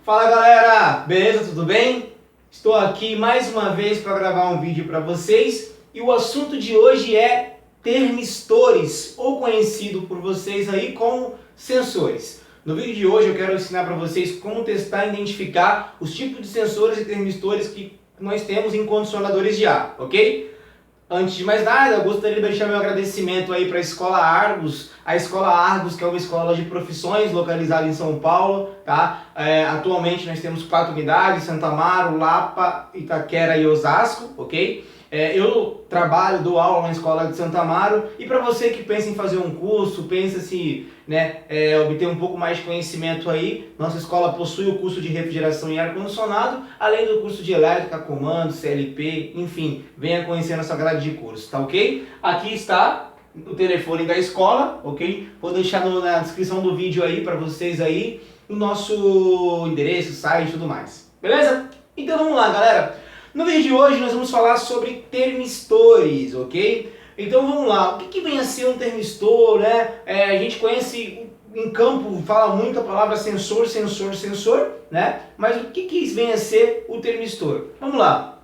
Fala galera, beleza? Tudo bem? Estou aqui mais uma vez para gravar um vídeo para vocês e o assunto de hoje é termistores, ou conhecido por vocês aí como sensores. No vídeo de hoje eu quero ensinar para vocês como testar e identificar os tipos de sensores e termistores que nós temos em condicionadores de ar, ok? Antes de mais nada, eu gostaria de deixar meu agradecimento aí para a Escola Argos, que é uma escola de profissões localizada em São Paulo, tá? Atualmente nós temos 4 unidades, Santo Amaro, Lapa, Itaquera e Osasco, ok? Eu trabalho, dou aula na escola de Santo Amaro, e para você que pensa em fazer um curso, pensa se obter um pouco mais de conhecimento aí, nossa escola possui o curso de refrigeração e ar-condicionado, além do curso de elétrica, comando, CLP, enfim, venha conhecer nossa grade de curso, tá ok? Aqui está o telefone da escola, ok? Vou deixar na descrição do vídeo aí para vocês aí o nosso endereço, site e tudo mais, beleza? Então vamos lá, galera. No vídeo de hoje nós vamos falar sobre termistores, ok? Então vamos lá, o que vem a ser um termistor, né? A gente conhece, em campo fala muito a palavra sensor, né? Mas o que vem a ser o termistor? Vamos lá.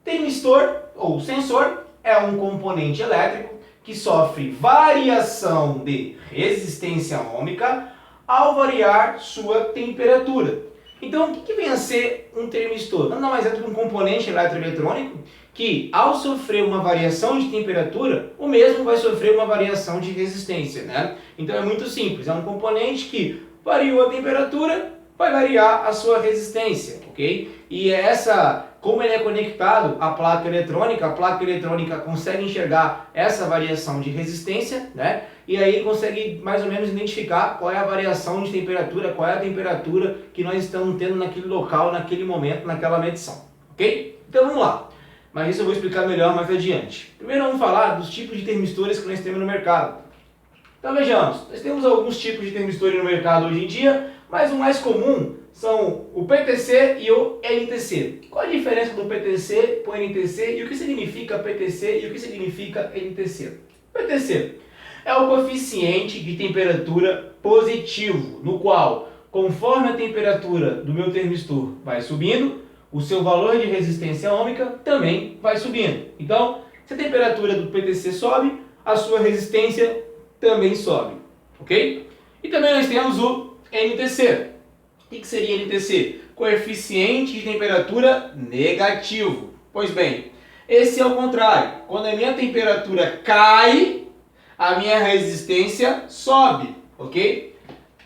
Termistor, ou sensor, é um componente elétrico que sofre variação de resistência ohmica ao variar sua temperatura. Então, o que vem a ser um termistor? Nada mais é do que um componente eletroeletrônico que, ao sofrer uma variação de temperatura, o mesmo vai sofrer uma variação de resistência, né? Então é muito simples, é um componente que variou a temperatura, vai variar a sua resistência, ok? E como ele é conectado à placa eletrônica, a placa eletrônica consegue enxergar essa variação de resistência, né? E aí ele consegue mais ou menos identificar qual é a variação de temperatura, qual é a temperatura que nós estamos tendo naquele local, naquele momento, naquela medição, ok? Então vamos lá, mas isso eu vou explicar melhor mais adiante. Primeiro vamos falar dos tipos de termistores que nós temos no mercado. Então vejamos, nós temos alguns tipos de termistores no mercado hoje em dia, mas o mais comum são o PTC e o NTC. Qual a diferença do PTC para o NTC e o que significa PTC e o que significa NTC? PTC é o coeficiente de temperatura positivo, no qual, conforme a temperatura do meu termistor vai subindo, o seu valor de resistência ohmica também vai subindo. Então, se a temperatura do PTC sobe, a sua resistência também sobe, ok? E também nós temos o NTC. O que seria NTC? Coeficiente de temperatura negativo. Pois bem, esse é o contrário. Quando a minha temperatura cai, a minha resistência sobe, ok?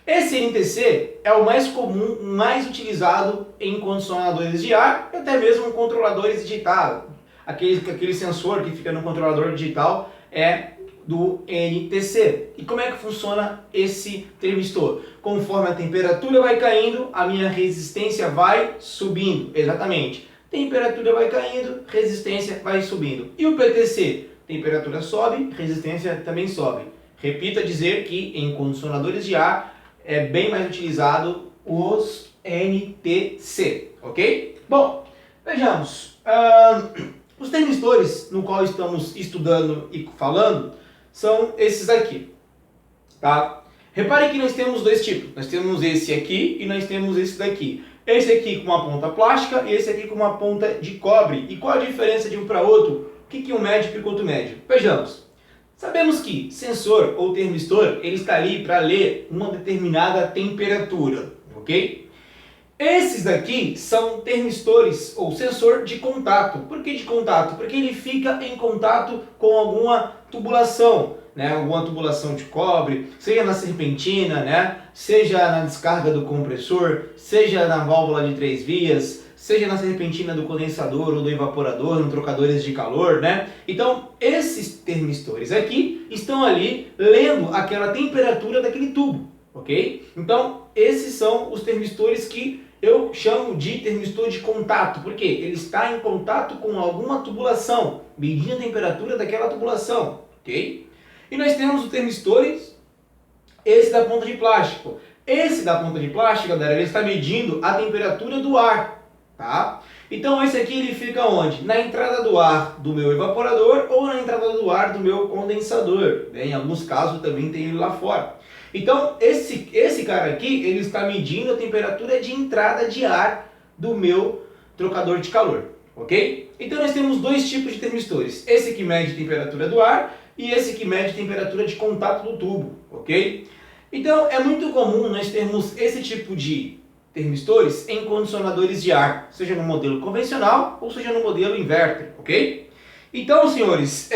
Esse NTC é o mais comum, mais utilizado em condicionadores de ar e até mesmo controladores digitais. Aquele sensor que fica no controlador digital é do NTC. E como é que funciona esse termistor? Conforme a temperatura vai caindo, a minha resistência vai subindo. Exatamente. Temperatura vai caindo, resistência vai subindo. E o PTC? Temperatura sobe, resistência também sobe. Repito a dizer que em condicionadores de ar é bem mais utilizado os NTC, ok? Bom, vejamos. Os termistores no qual estamos estudando e falando são esses aqui, tá? Repare que nós temos dois tipos. Nós temos esse aqui e nós temos esse daqui. Esse aqui com uma ponta plástica e esse aqui com uma ponta de cobre. E qual a diferença de um para outro? O que um mede e o outro mede? Vejamos. Sabemos que sensor ou termistor, ele está ali para ler uma determinada temperatura, ok? Esses daqui são termistores ou sensor de contato. Por que de contato? Porque ele fica em contato com alguma tubulação, né? Alguma tubulação de cobre, seja na serpentina, né? Seja na descarga do compressor, seja na válvula de 3 vias, seja na serpentina do condensador ou do evaporador, no trocadores de calor, né? Então, esses termistores aqui estão ali lendo aquela temperatura daquele tubo, ok? Então, esses são os termistores que eu chamo de termistor de contato, porque ele está em contato com alguma tubulação, medindo a temperatura daquela tubulação, ok? E nós temos os termistores, esse da ponta de plástico. Esse da ponta de plástico, galera, ele está medindo a temperatura do ar, tá? Então esse aqui ele fica onde? Na entrada do ar do meu evaporador ou na entrada do ar do meu condensador. Em alguns casos também tem ele lá fora. Então, esse cara aqui, ele está medindo a temperatura de entrada de ar do meu trocador de calor, ok? Então nós temos dois tipos de termistores, esse que mede a temperatura do ar e esse que mede a temperatura de contato do tubo, ok? Então é muito comum nós termos esse tipo de termistores em condicionadores de ar, seja no modelo convencional ou seja no modelo inverter, ok? Então, senhores,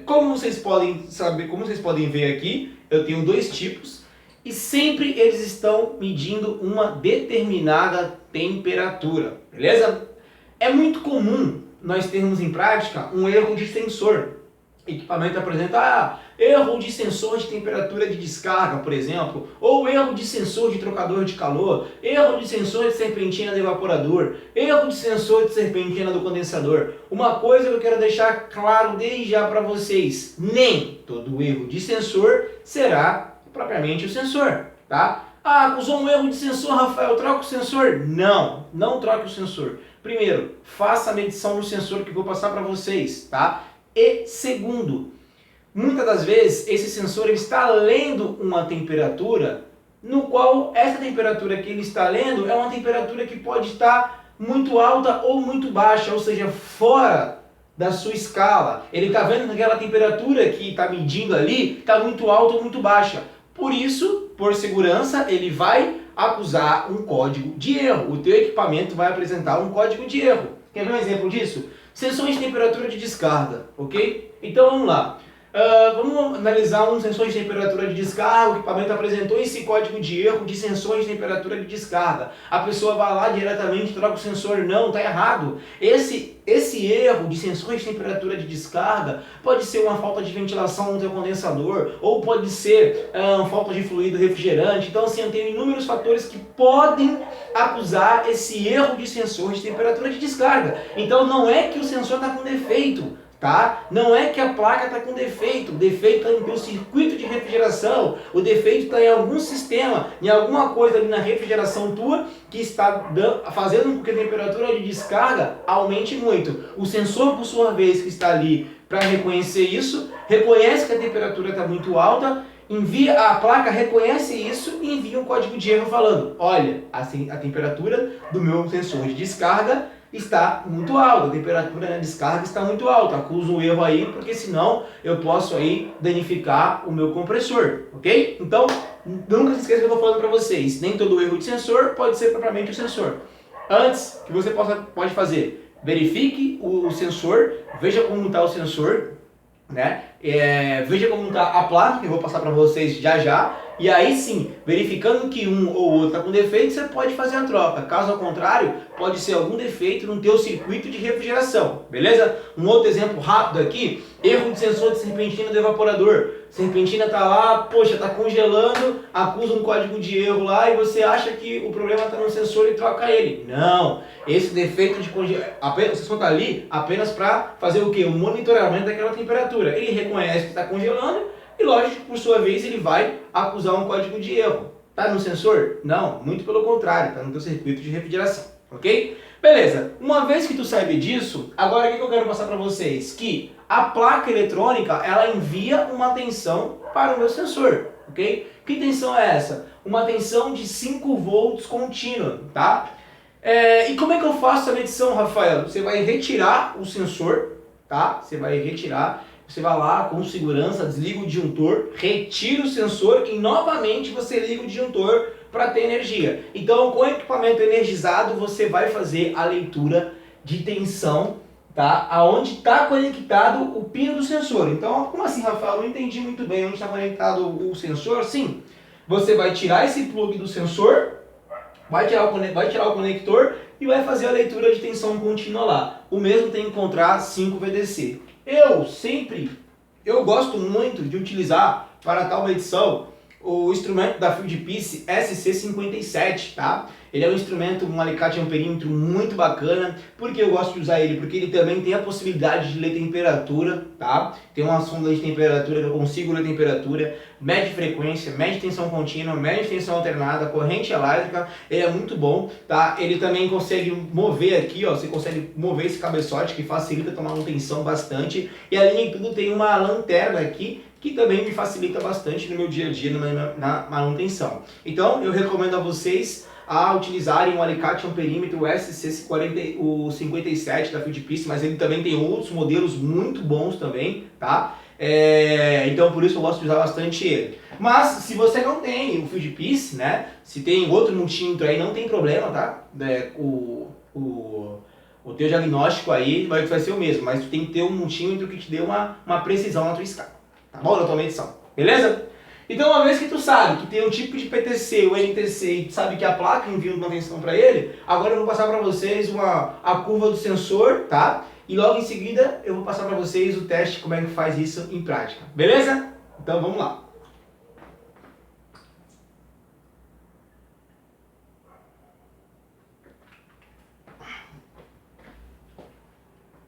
como vocês podem saber, como vocês podem ver aqui, eu tenho dois tipos e sempre eles estão medindo uma determinada temperatura, beleza? É muito comum nós termos em prática um erro de sensor. O equipamento apresenta erro de sensor de temperatura de descarga, por exemplo, ou erro de sensor de trocador de calor, erro de sensor de serpentina do evaporador, erro de sensor de serpentina do condensador. Uma coisa que eu quero deixar claro desde já para vocês, nem todo erro de sensor será propriamente o sensor, tá? Acusou um erro de sensor, Rafael, troca o sensor? Não, não troque o sensor. Primeiro, faça a medição do sensor que eu vou passar para vocês, tá? E segundo, muitas das vezes esse sensor ele está lendo uma temperatura no qual essa temperatura que ele está lendo é uma temperatura que pode estar muito alta ou muito baixa, ou seja, fora da sua escala. Ele está vendo que aquela temperatura que está medindo ali está muito alta ou muito baixa. Por isso, por segurança, ele vai acusar um código de erro. O teu equipamento vai apresentar um código de erro. Quer ver um exemplo disso? Sensor de temperatura de descarga, ok? Então vamos lá. Vamos analisar um sensor de temperatura de descarga. O equipamento apresentou esse código de erro de sensor de temperatura de descarga. A pessoa vai lá diretamente, troca o sensor. Não, está errado. Esse erro de sensor de temperatura de descarga pode ser uma falta de ventilação no teu condensador, ou pode ser falta de fluido refrigerante. Então assim, eu tenho inúmeros fatores que podem acusar esse erro de sensor de temperatura de descarga. Então não é que o sensor está com defeito, tá? Não é que a placa está com defeito, o defeito está no teu circuito de refrigeração, o defeito está em algum sistema, em alguma coisa ali na refrigeração tua que está fazendo com que a temperatura de descarga aumente muito. O sensor, por sua vez, que está ali para reconhecer isso, reconhece que a temperatura está muito alta, a placa reconhece isso e envia um código de erro falando: olha, assim, a temperatura do meu sensor de descarga está muito alta, a temperatura na descarga está muito alta, acuso um erro aí, porque senão eu posso aí danificar o meu compressor, ok? Então, nunca se esqueça que eu estou falando para vocês, nem todo erro de sensor pode ser propriamente o sensor. Antes, que você pode fazer, verifique o sensor, veja como está o sensor, né? Veja como está a placa, que eu vou passar para vocês já já, e aí sim, verificando que um ou outro está com defeito, você pode fazer a troca. Caso ao contrário, pode ser algum defeito no teu circuito de refrigeração, beleza? Um outro exemplo rápido aqui, erro de sensor de serpentina do evaporador. Serpentina está lá, poxa, está congelando, acusa um código de erro lá e você acha que o problema está no sensor e troca ele. Não, esse defeito de congelamento, o sensor está ali apenas para fazer o quê? O monitoramento daquela temperatura. Ele reconhece que está congelando e, lógico, por sua vez, ele vai acusar um código de erro. Está no sensor? Não, muito pelo contrário, está no teu circuito de refrigeração, ok? Beleza, uma vez que tu sabe disso, agora o que eu quero passar para vocês? Que a placa eletrônica, ela envia uma tensão para o meu sensor, ok? Que tensão é essa? Uma tensão de 5 volts contínua, tá? E como é que eu faço a medição, Rafael? Você vai retirar o sensor, tá? Você vai lá com segurança, desliga o disjuntor, retira o sensor e novamente você liga o disjuntor para ter energia. Então, com o equipamento energizado, você vai fazer a leitura de tensão, tá? Aonde está conectado o pino do sensor. Então, como assim, Rafael? Eu não entendi muito bem onde está conectado o sensor. Sim, você vai tirar esse plug do sensor, vai tirar o conector e vai fazer a leitura de tensão contínua lá. O mesmo tem que encontrar 5 VDC. Eu gosto muito de utilizar para tal medição o instrumento da Fieldpiece SC57, tá? Ele é um instrumento, um alicate amperímetro muito bacana. Por que eu gosto de usar ele? Porque ele também tem a possibilidade de ler temperatura, tá? Tem uma sonda de temperatura que eu consigo ler temperatura, mede frequência, mede tensão contínua, mede tensão alternada, corrente elétrica. Ele é muito bom, tá? Ele também consegue mover aqui, ó, você consegue mover esse cabeçote que facilita tomar manutenção bastante. E além de tudo tem uma lanterna aqui que também me facilita bastante no meu dia a dia na manutenção. Então eu recomendo a vocês a utilizarem o alicate amperímetro SC40, o 57 da Field Piece, mas ele também tem outros modelos muito bons também, tá? Então por isso eu gosto de usar bastante ele. Mas se você não tem o Field Piece, né? Se tem outro multímetro aí, não tem problema, tá? O teu diagnóstico aí vai ser o mesmo, mas tu tem que ter um multímetro que te dê uma precisão na tua escala, tá bom? Na tua medição, beleza? Então, uma vez que tu sabe que tem um tipo de PTC, o NTC, e tu sabe que a placa envia uma manutenção para ele, agora eu vou passar para vocês a curva do sensor, tá? E logo em seguida eu vou passar para vocês o teste, como é que faz isso em prática, beleza? Então vamos lá.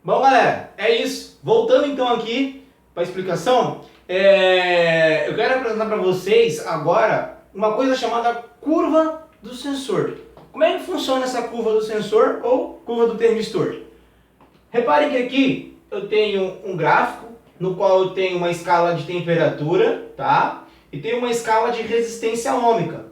Bom, galera, é isso. Voltando então aqui para a explicação, eu quero apresentar para vocês agora uma coisa chamada curva do sensor. Como é que funciona essa curva do sensor ou curva do termistor? Reparem que aqui eu tenho um gráfico no qual eu tenho uma escala de temperatura, tá? E tenho uma escala de resistência ohmica,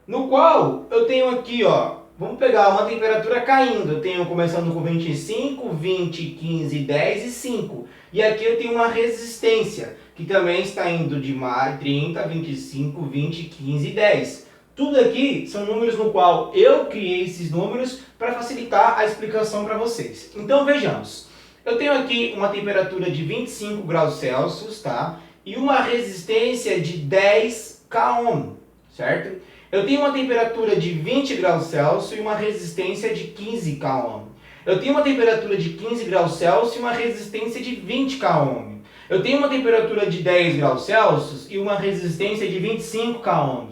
no qual eu tenho aqui, ó, vamos pegar uma temperatura caindo. Eu tenho começando com 25, 20, 15, 10 e 5. E aqui eu tenho uma resistência, que também está indo de 30, 25, 20, 15 e 10. Tudo aqui são números no qual eu criei esses números para facilitar a explicação para vocês. Então vejamos. Eu tenho aqui uma temperatura de 25 graus Celsius, tá? E uma resistência de 10 kΩ, certo? Eu tenho uma temperatura de 20 graus Celsius e uma resistência de 15 kΩ. Eu tenho uma temperatura de 15 graus Celsius e uma resistência de 20 kΩ. Eu tenho uma temperatura de 10 graus Celsius e uma resistência de 25 kΩ.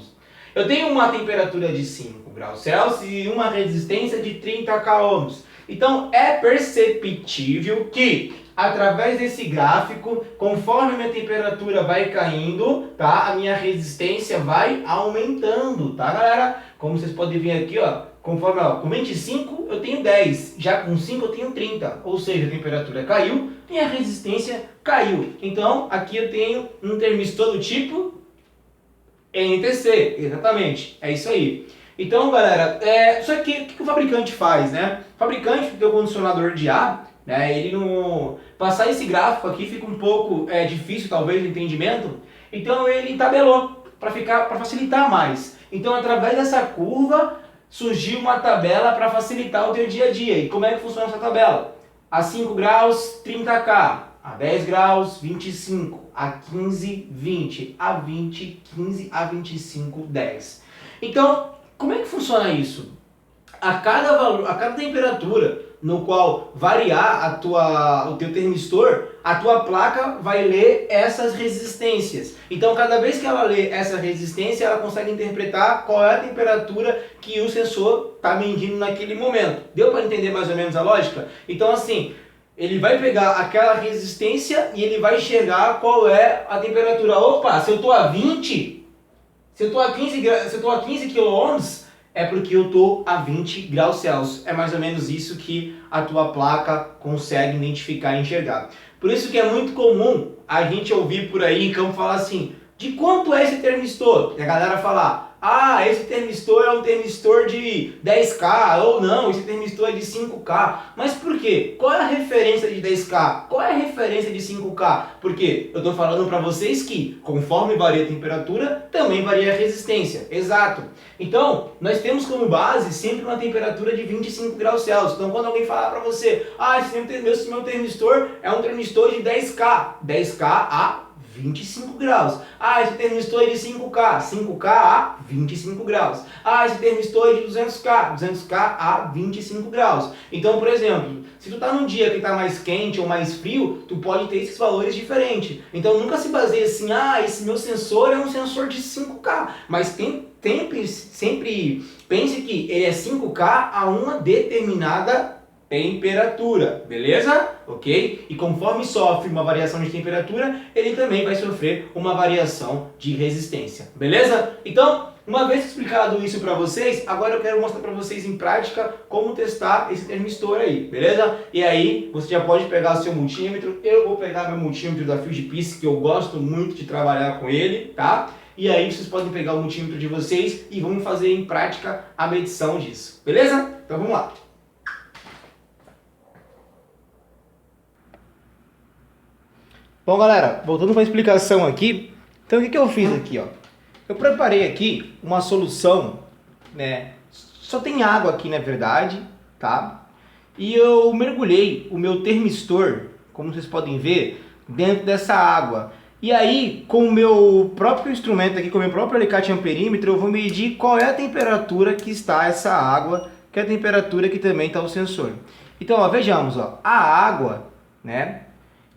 Eu tenho uma temperatura de 5 graus Celsius e uma resistência de 30 kΩ. Então é perceptível que através desse gráfico, conforme a minha temperatura vai caindo, tá? A minha resistência vai aumentando, tá, galera? Como vocês podem ver aqui, ó, conforme, ó, com 25 eu tenho 10, já com 5 eu tenho 30, ou seja, a temperatura caiu e a resistência caiu. Então, aqui eu tenho um termistor do tipo NTC, exatamente, é isso aí. Então, galera, só que o que o fabricante faz, né? O fabricante do teu condicionador de ar, né, ele não... Passar esse gráfico aqui fica um pouco difícil, talvez, o entendimento. Então, ele tabelou para facilitar mais. Então, através dessa curva, surgiu uma tabela para facilitar o teu dia a dia. E como é que funciona essa tabela? A 5 graus, 30K. A 10 graus, 25. A 15, 20. A 20, 15. A 25, 10. Então, como é que funciona isso? A cada temperatura no qual variar o teu termistor, a tua placa vai ler essas resistências. Então, cada vez que ela lê essa resistência, ela consegue interpretar qual é a temperatura que o sensor está medindo naquele momento. Deu para entender mais ou menos a lógica? Então, assim, ele vai pegar aquela resistência e ele vai enxergar qual é a temperatura. Opa, se eu estou a 20, se eu estou a 15 kΩ, é porque eu estou a 20 graus Celsius. É mais ou menos isso que a tua placa consegue identificar e enxergar. Por isso que é muito comum a gente ouvir por aí em campo falar assim: de quanto é esse termistor? E a galera falar: ah, esse termistor é um termistor de 10K, ou não, esse termistor é de 5K. Mas por quê? Qual é a referência de 10K? Qual é a referência de 5K? Porque eu estou falando para vocês que, conforme varia a temperatura, também varia a resistência. Exato. Então, nós temos como base sempre uma temperatura de 25 graus Celsius. Então, quando alguém falar para você: ah, esse meu termistor é um termistor de 10K. 10K a 25 graus. Ah, esse termistor é de 5K. 5K a 25 graus. Ah, esse termistor é de 200K. 200K a 25 graus. Então, por exemplo, se tu tá num dia que tá mais quente ou mais frio, tu pode ter esses valores diferentes. Então, nunca se baseie assim: ah, esse meu sensor é um sensor de 5K. Mas sempre pense que ele é 5K a uma determinada temperatura, beleza? Ok? E conforme sofre uma variação de temperatura, ele também vai sofrer uma variação de resistência, beleza? Então, uma vez explicado isso para vocês, agora eu quero mostrar para vocês em prática como testar esse termistor aí, beleza? E aí, você já pode pegar o seu multímetro, eu vou pegar meu multímetro da Field Peace, que eu gosto muito de trabalhar com ele, tá? E aí vocês podem pegar o multímetro de vocês e vamos fazer em prática a medição disso, beleza? Então vamos lá. Bom, galera, voltando para a explicação aqui, então o que eu fiz aqui, ó? Eu preparei aqui uma solução, né? Só tem água aqui, na verdade, tá? E eu mergulhei o meu termistor, como vocês podem ver, dentro dessa água. E aí, com o meu próprio instrumento aqui, com o meu próprio alicate amperímetro, eu vou medir qual é a temperatura que está essa água, que é a temperatura que também está o sensor. Então, ó, vejamos, ó, a água, né,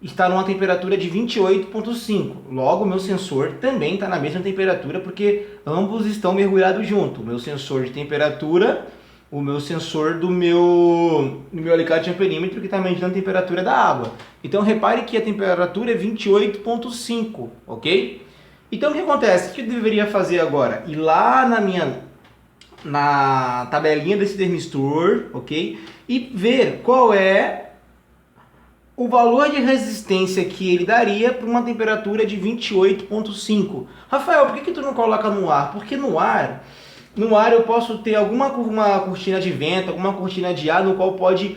está numa temperatura de 28,5. Logo, o meu sensor também está na mesma temperatura, porque ambos estão mergulhados junto. O meu sensor de temperatura, o meu sensor do meu alicate amperímetro, que está medindo a temperatura da água. Então, repare que a temperatura é 28,5, ok? Então, o que acontece? O que eu deveria fazer agora? Ir lá na tabelinha desse termistor, ok? E ver qual é o valor de resistência que ele daria para uma temperatura de 28,5. Rafael, por que tu não coloca no ar? Porque no ar eu posso ter uma cortina de vento, alguma cortina de ar, no qual pode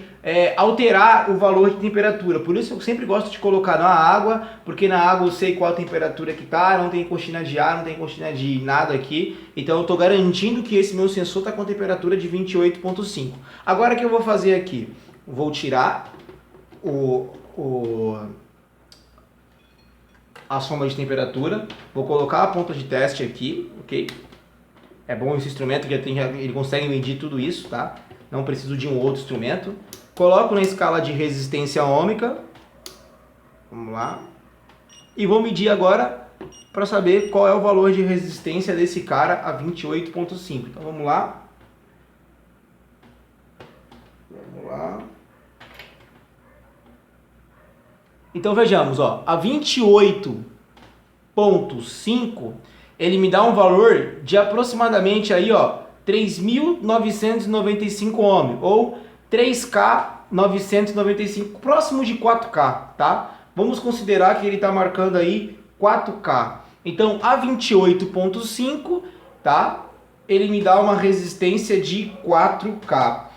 alterar o valor de temperatura. Por isso eu sempre gosto de colocar na água, porque na água eu sei qual a temperatura que está, não tem cortina de ar, não tem cortina de nada aqui. Então eu estou garantindo que esse meu sensor está com temperatura de 28,5. Agora o que eu vou fazer aqui? Vou tirar a soma de temperatura, vou colocar a ponta de teste aqui, ok? É bom esse instrumento que ele consegue medir tudo isso, tá? Não preciso de um outro instrumento. Coloco na escala de resistência ômica, vamos lá, e vou medir agora para saber qual é o valor de resistência desse cara a 28,5. Então vamos lá. Vamos lá. Então vejamos, ó, a 28,5 ele me dá um valor de aproximadamente aí, ó, 3.995 ohms ou 3K995, próximo de 4K, tá? Vamos considerar que ele está marcando aí 4K. Então a 28,5, tá? Ele me dá uma resistência de 4K.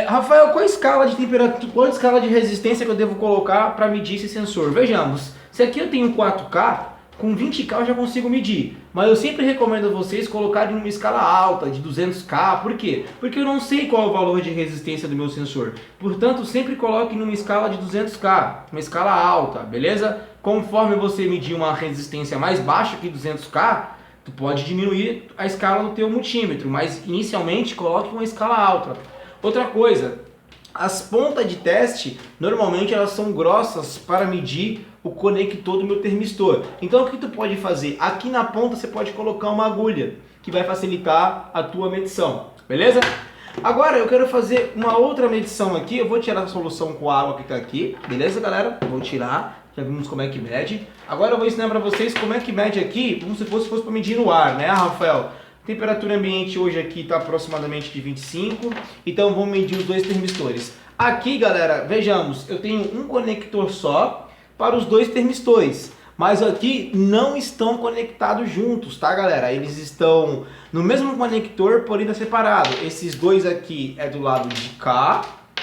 Rafael, qual a escala de temperatura, qual a escala de resistência que eu devo colocar para medir esse sensor? Vejamos, se aqui eu tenho 4K, com 20K eu já consigo medir, mas eu sempre recomendo a vocês colocarem uma escala alta, de 200K, por quê? Porque eu não sei qual é o valor de resistência do meu sensor, portanto sempre coloque numa escala de 200K, uma escala alta, beleza? Conforme você medir uma resistência mais baixa que 200K, tu pode diminuir a escala do teu multímetro, mas inicialmente coloque uma escala alta. Outra coisa, as pontas de teste, normalmente elas são grossas para medir o conector do meu termistor. Então o que tu pode fazer? Aqui na ponta você pode colocar uma agulha, que vai facilitar a tua medição, beleza? Agora eu quero fazer uma outra medição aqui, eu vou tirar a solução com água que está aqui, beleza galera? Vou tirar, já vimos como é que mede. Agora eu vou ensinar para vocês como é que mede aqui, como se fosse para medir no ar, né, Rafael? Temperatura ambiente hoje aqui está aproximadamente de 25, então vamos medir os dois termistores. Aqui, galera, vejamos, eu tenho um conector só para os dois termistores, mas aqui não estão conectados juntos, tá, galera? Eles estão no mesmo conector, porém tá separado. Esses dois aqui é do lado de cá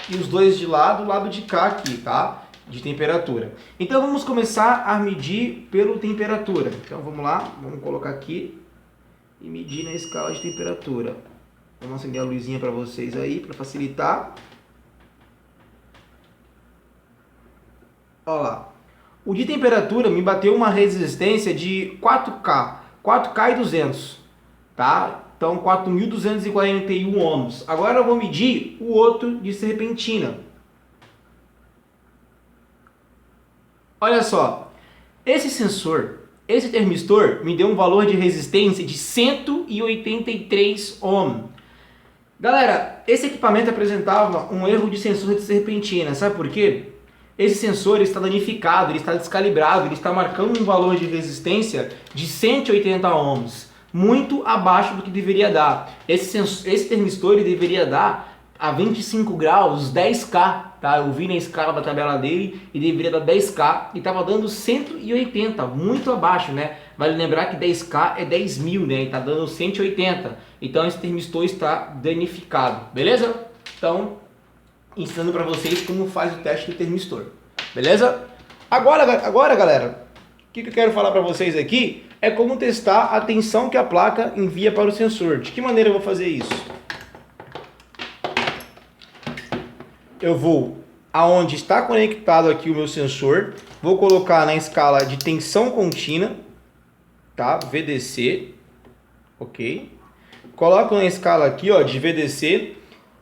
e os dois de lá do lado de cá aqui, tá? De temperatura. Então vamos começar a medir pela temperatura. Então vamos lá, vamos colocar aqui e medir na escala de temperatura. Vamos acender a luzinha para vocês aí, para facilitar. Olha lá. O de temperatura me bateu uma resistência de 4K. 4K e 200. Tá? Então 4.241 ohms. Agora eu vou medir o outro de serpentina. Olha só. Esse sensor, esse termistor me deu um valor de resistência de 183 ohms. Galera, esse equipamento apresentava um erro de sensor de serpentina, sabe por quê? Esse sensor está danificado, ele está descalibrado, ele está marcando um valor de resistência de 180 ohms, muito abaixo do que deveria dar. Esse termistor ele deveria dar a 25 graus 10K, tá? Eu vi na escala da tabela dele e deveria dar 10K e estava dando 180, muito abaixo, né? Vale lembrar que 10K é 10 mil, né? E está dando 180, então esse termistor está danificado, beleza? Então, ensinando para vocês como faz o teste do termistor, beleza? Agora galera, o que eu quero falar para vocês aqui é como testar a tensão que a placa envia para o sensor. De que maneira eu vou fazer isso? Eu vou aonde está conectado aqui o meu sensor, vou colocar na escala de tensão contínua, tá? VDC, ok? Coloco na escala aqui, ó, de VDC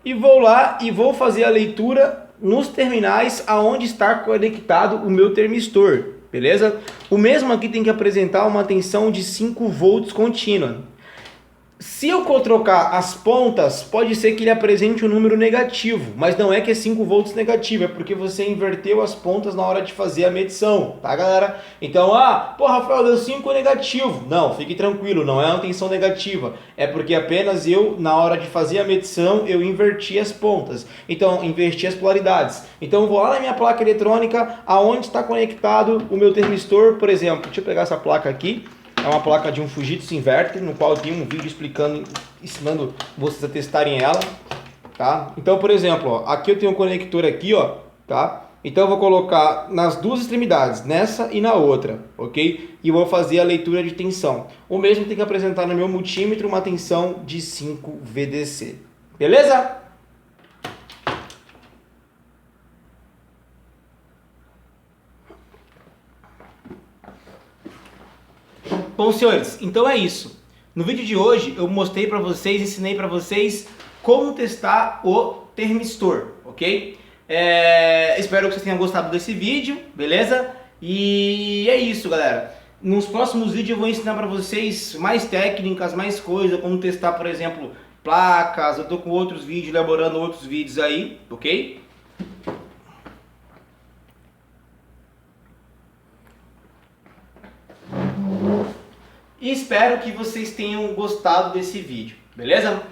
e vou lá e vou fazer a leitura nos terminais aonde está conectado o meu termistor, beleza? O mesmo aqui tem que apresentar uma tensão de 5 volts contínua. Se eu trocar as pontas, pode ser que ele apresente um número negativo, mas não é que é 5 volts negativo, é porque você inverteu as pontas na hora de fazer a medição, tá galera? Então, pô Rafael, deu 5 negativo. Não, fique tranquilo, não é uma tensão negativa, é porque apenas eu, na hora de fazer a medição, eu inverti as pontas, então, inverti as polaridades. Então, eu vou lá na minha placa eletrônica, aonde está conectado o meu termistor, por exemplo, deixa eu pegar essa placa aqui. É uma placa de um Fujitsu Inverter, no qual eu tenho um vídeo ensinando vocês a testarem ela, tá? Então, por exemplo, ó, aqui eu tenho um conector aqui, ó, tá? Então eu vou colocar nas duas extremidades, nessa e na outra, ok? E vou fazer a leitura de tensão. O mesmo tem que apresentar no meu multímetro uma tensão de 5 VDC. Beleza? Bom, senhores, então é isso. No vídeo de hoje eu mostrei para vocês, ensinei para vocês como testar o termistor, ok? Espero que vocês tenham gostado desse vídeo, beleza? E é isso, galera. Nos próximos vídeos eu vou ensinar para vocês mais técnicas, mais coisas, como testar, por exemplo, placas. Eu tô com outros vídeos, elaborando outros vídeos aí, ok? E espero que vocês tenham gostado desse vídeo, beleza?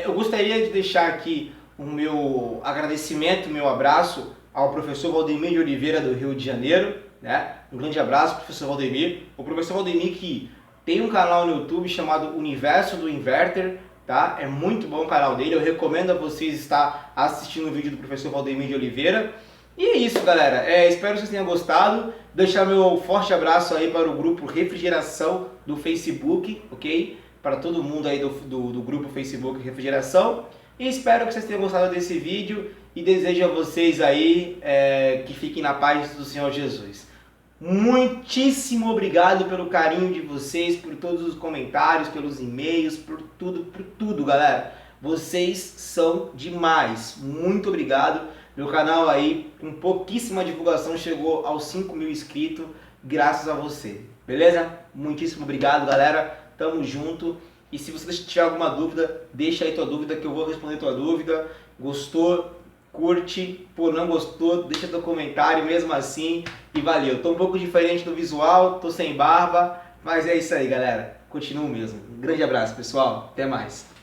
Eu gostaria de deixar aqui o meu agradecimento, o meu abraço ao professor Valdemir de Oliveira do Rio de Janeiro, né? Um grande abraço, professor Valdemir. O professor Valdemir que tem um canal no YouTube chamado Universo do Inverter, tá? É muito bom o canal dele, eu recomendo a vocês estar assistindo o vídeo do professor Valdemir de Oliveira. E é isso, galera. Espero que vocês tenham gostado. Deixar meu forte abraço aí para o grupo Refrigeração do Facebook, ok? Para todo mundo aí do grupo Facebook Refrigeração. E espero que vocês tenham gostado desse vídeo e desejo a vocês aí que fiquem na paz do Senhor Jesus. Muitíssimo obrigado pelo carinho de vocês, por todos os comentários, pelos e-mails, por tudo, galera. Vocês são demais. Muito obrigado. Meu canal aí, com pouquíssima divulgação, chegou aos 5.000 inscritos, graças a você. Beleza? Muitíssimo obrigado, galera. Tamo junto. E se você tiver alguma dúvida, deixa aí tua dúvida que eu vou responder tua dúvida. Gostou? Curte. Pô, não gostou? Deixa teu comentário mesmo assim. E valeu. Tô um pouco diferente do visual, tô sem barba, mas é isso aí, galera. Continuo mesmo. Um grande abraço, pessoal. Até mais.